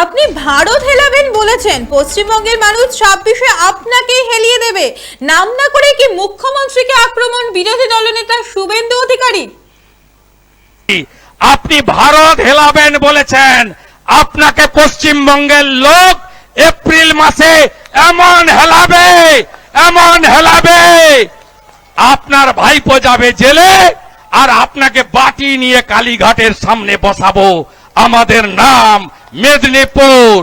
আপনি ভারত হেলাবেন বলেছেন, পশ্চিমবঙ্গের মানুষ 26-এ আপনাকেই হেলিয়ে দেবে। নাম না করে কি মুখ্যমন্ত্রীকে আক্রমণ বিরোধী দলনেতা শুভেন্দু অধিকারী? আপনি ভারত হেলাবেন বলেছেন, আপনাকে পশ্চিমবঙ্গের লোক এপ্রিল মাসে এমন হেলাবে আপনার ভাইপো যাবে জেলে, আর আপনাকে বাটি নিয়ে কালীঘাটের সামনে বসাবো। আমাদের নাম মেদিনীপুর,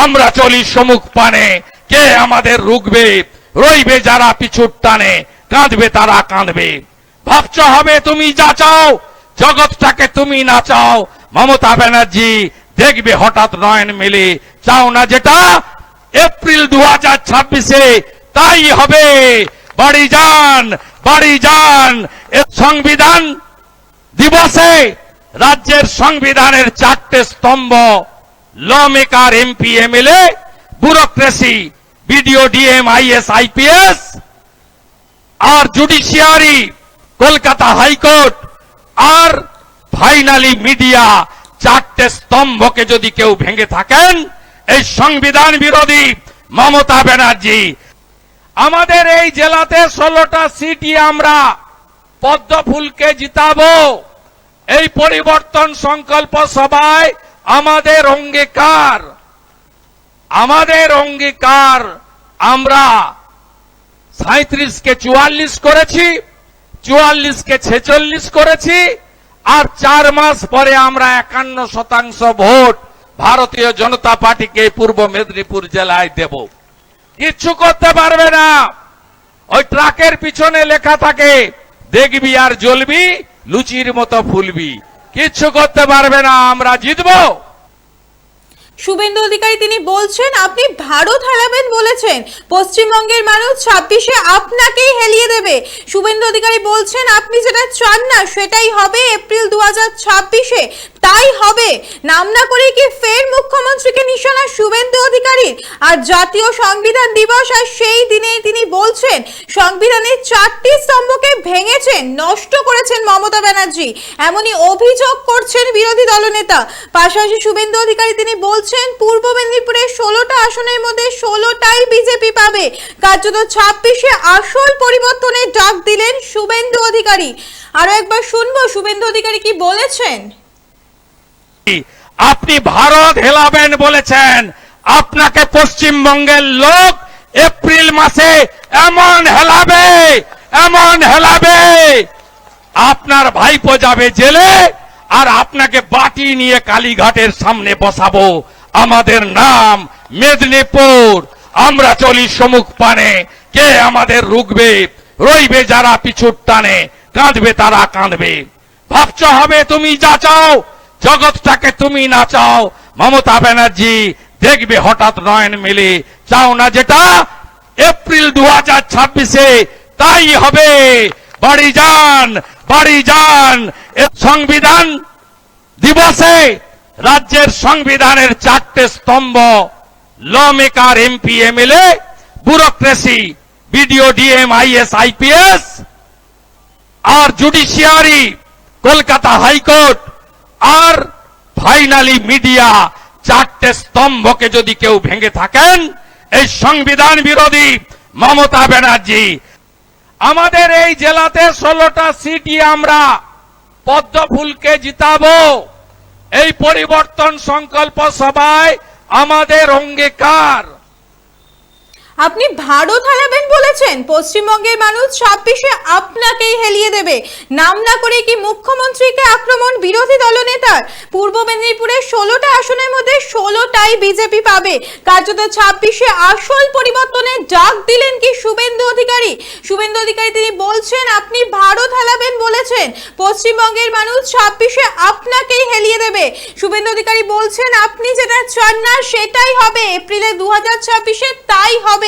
আমরা চলি সম্মুখ পানে, কে আমাদের রুখবে? রইবে যারা পিছুর টানে, কাঁদবে তারা কাঁদবে। ভাবছ হবে তুমি যা চাও, জগৎটাকে তুমি না চাও। মমতা ব্যানার্জি দেখবে হঠাৎ নয়ন মেলে, চাও না যেটা এপ্রিল 2026-এ তাই হবে। বাড়ি যান, বাড়ি যান। সংবিধান দিবসে রাজ্যের সংবিধানের 4টে স্তম্ভ, law maker, MP, MLA, bureaucracy, BDO, DM, IAS, IPS আর জুডিশিয়ারি, কলকাতা হাইকোর্ট আর ফাইনালি মিডিয়া, 4টে স্তম্ভকে যদি কেউ ভেঙে থাকেন, এই সংবিধান বিরোধী মমতা ব্যানার্জি। আমাদের এই জেলাতে 16টা সিটই আমরা পদ্মফুলকে জিতাবো। এই পরিবর্তন সংকল্প সভায় আমাদের অঙ্গীকার আমরা 37কে 44 করেছি, 44কে 46 করেছি, আর 4 মাস পরে আমরা 51% ভোট ভারতীয় জনতা পার্টিকে পূর্ব মেদিনীপুর জেলায় দেব। কিচ্ছু করতে পারবে না। ওই ট্রাকের পিছনে লেখা থাকে, দেখবি আর জ্বলবি, লুচির মতো ফুলবি। কিচ্ছু করতে পারবে না, আমরা জিতবো। শুভেন্দু অধিকারী তিনি বলছেন, আপনি ভারত হেলাবেন বলেছেন, পশ্চিমবঙ্গের মানুষ 26-এ আপনাকেই হেলিয়ে দেবে। শুভেন্দু অধিকারী বলছেন, আপনি যেটা চান না সেটাই হবে, এপ্রিল 2026-এ তাই হবে। নাম না করে কি ফের মুখ্যমন্ত্রীকে নিশানা শুভেন্দু অধিকারী? আর জাতীয় সংবিধান দিবস, আর সেই দিনেই তিনি বলছেন সংবিধানের 4টি স্তম্ভকে ভেঙেছেন, নষ্ট করেছেন মমতা ব্যানার্জি, এমনই অভিযোগ করছেন বিরোধী দলনেতা। পাশাপাশি শুভেন্দু অধিকারী তিনি বলছেন, পূর্ব মেদিনীপুরের 16টা আসনের মধ্যে 16টাই বিজেপি পাবে। কার্যত 26-এ আসল পরিবর্তনের ডাক দিলেন শুভেন্দু অধিকারী। আরো একবার শুনবো শুভেন্দু অধিকারী কি বলেছেন। আপনি ভারত হেলাবেন বলেছেন, আপনাকে পশ্চিমবঙ্গের লোক এপ্রিল মাসে এমন হেলাবে আপনার ভাইপো যাবে জেলে, আর আপনাকে বাটি নিয়ে কালীঘাটের সামনে বসাবো। আমাদের নাম মেদিনীপুর, আমরা চলি সম্মুখ পানে, কে আমাদের রুখবে? রইবে যারা পিছুর টানে, কাঁদবে তারা কাঁদবে। ভাবছ হবে তুমি যা চাও, জগৎটাকে তুমি না চাও। মমতা ব্যানার্জি দেখবে হঠাৎ নয়ন মেলে, চাও না যেটা এপ্রিল 2026-এ তাই হবে। বাড়ি যান, বাড়ি যান। সংবিধান দিবসে রাজ্যের সংবিধানের 4টে স্তম্ভ, law maker, MP, MLA, bureaucracy, BDO, DM, IAS, IPS আর জুডিশিয়ারি, কলকাতা হাইকোর্ট আর ফাইনালি মিডিয়া, 4টে স্তম্ভকে যদি কেউ ভেঙে থাকেন, এই সংবিধান বিরোধী মমতা ব্যানার্জি। আমাদের এই জেলাতে 16টা সিটই আমরা পদ্মফুলকে জিতাবো। এই পরিবর্তন সংকল্প সভায় আমাদের অঙ্গীকার। আপনি ভারত হেলাবেন বলেছেন, পশ্চিমবঙ্গের মানুষ 26-এ আপনাকেই হেলিয়ে দেবে। নাম না করে কি মুখ্যমন্ত্রীকে আক্রমণ বিরোধী দলনেতার? পূর্ব মেদিনীপুরের 16টা আসনের মধ্যে 16টাই বিজেপি পাবে। কার্যত 26-এ আসল পরিবর্তনের ডাক দিলেন কি শুভেন্দু অধিকারী? শুভেন্দু অধিকারী তিনি বলছেন, আপনি ভারত হেলাবেন বলেছেন, পশ্চিমবঙ্গের মানুষ 26-এ আপনাকেই হেলিয়ে দেবে। শুভেন্দু অধিকারী বলছেন, আপনি যেটা চান না সেটাই হবে, এপ্রিলে 2026-এ তাই হবে।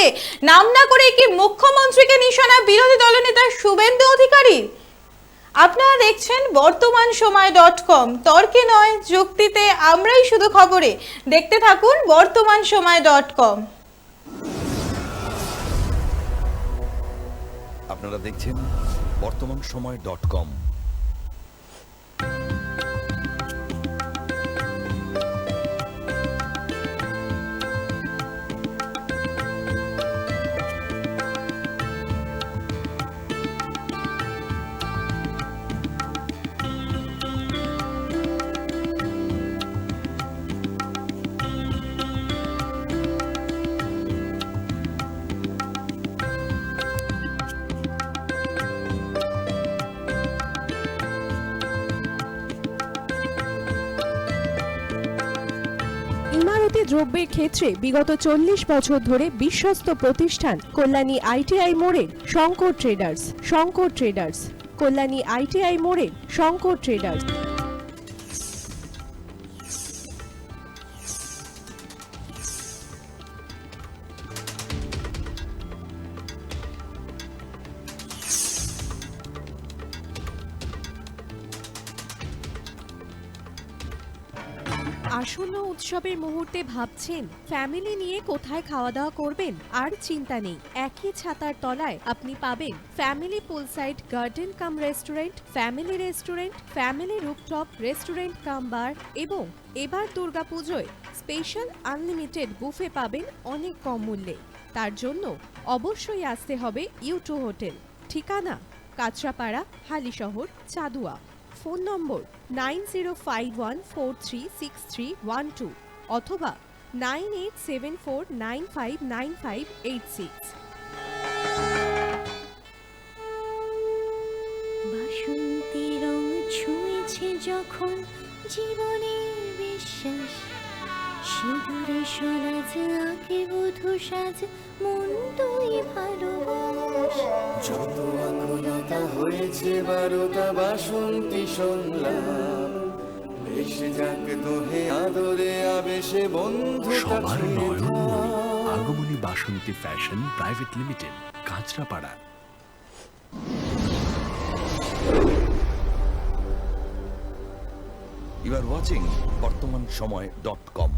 নাম না করে কি মুখ্যমন্ত্রীকে নিশানা বিরোধী দলনেতা শুভেন্দু অধিকারী? আপনারা দেখছেন বর্তমান সময় .com, তর্কে নয় যুক্তিতে আমরাই শুধু খবরে। দেখতে থাকুন বর্তমান সময় .com। আপনারা দেখছেন বর্তমান সময় .com। যন্ত্রপাতি দ্রব্যের ক্ষেত্রে বিগত 40 বছর ধরে বিশ্বস্ত প্রতিষ্ঠান কল্যাণী ITI মোড়ের Shankar traders. Shankar traders, Kalyani ITI মোড়ের শঙ্কর ট্রেডার্স। আসন্ন উৎসবের মুহূর্তে ভাবছেন ফ্যামিলি নিয়ে কোথায় খাওয়া দাওয়া করবেন? আর চিন্তা নেই, একই ছাতার তলায় আপনি পাবেন family poolside garden cum restaurant, family rooftop restaurant cum bar এবং এবার দুর্গাপুজোয় স্পেশাল আনলিমিটেড বুফে পাবেন অনেক কম মূল্যে। তার জন্য অবশ্যই আসতে হবে U2 হোটেল। ঠিকানা কাঁচরাপাড়া, হালিশহর, চাদুয়া। ফোন নম্বর 9051436312 অথবা 9874959586। বাসন্তী রং ছুঁয়েছে যখন জীবনের বিশ্বাস, সিঁদুরে সরাজ আঁকে বধূ সাজ, মন তুই ভালোবাস। যত আকুলতা হয়েছে বারোটা বাসন্তী সংলাপ, ভেসে যাক দোহে আদরে আবেশে বন্ধু সবার Nayanmoni Agomoni Basanti fashion private limited, Kanchrapara. You are watching বর্তমান সময়.com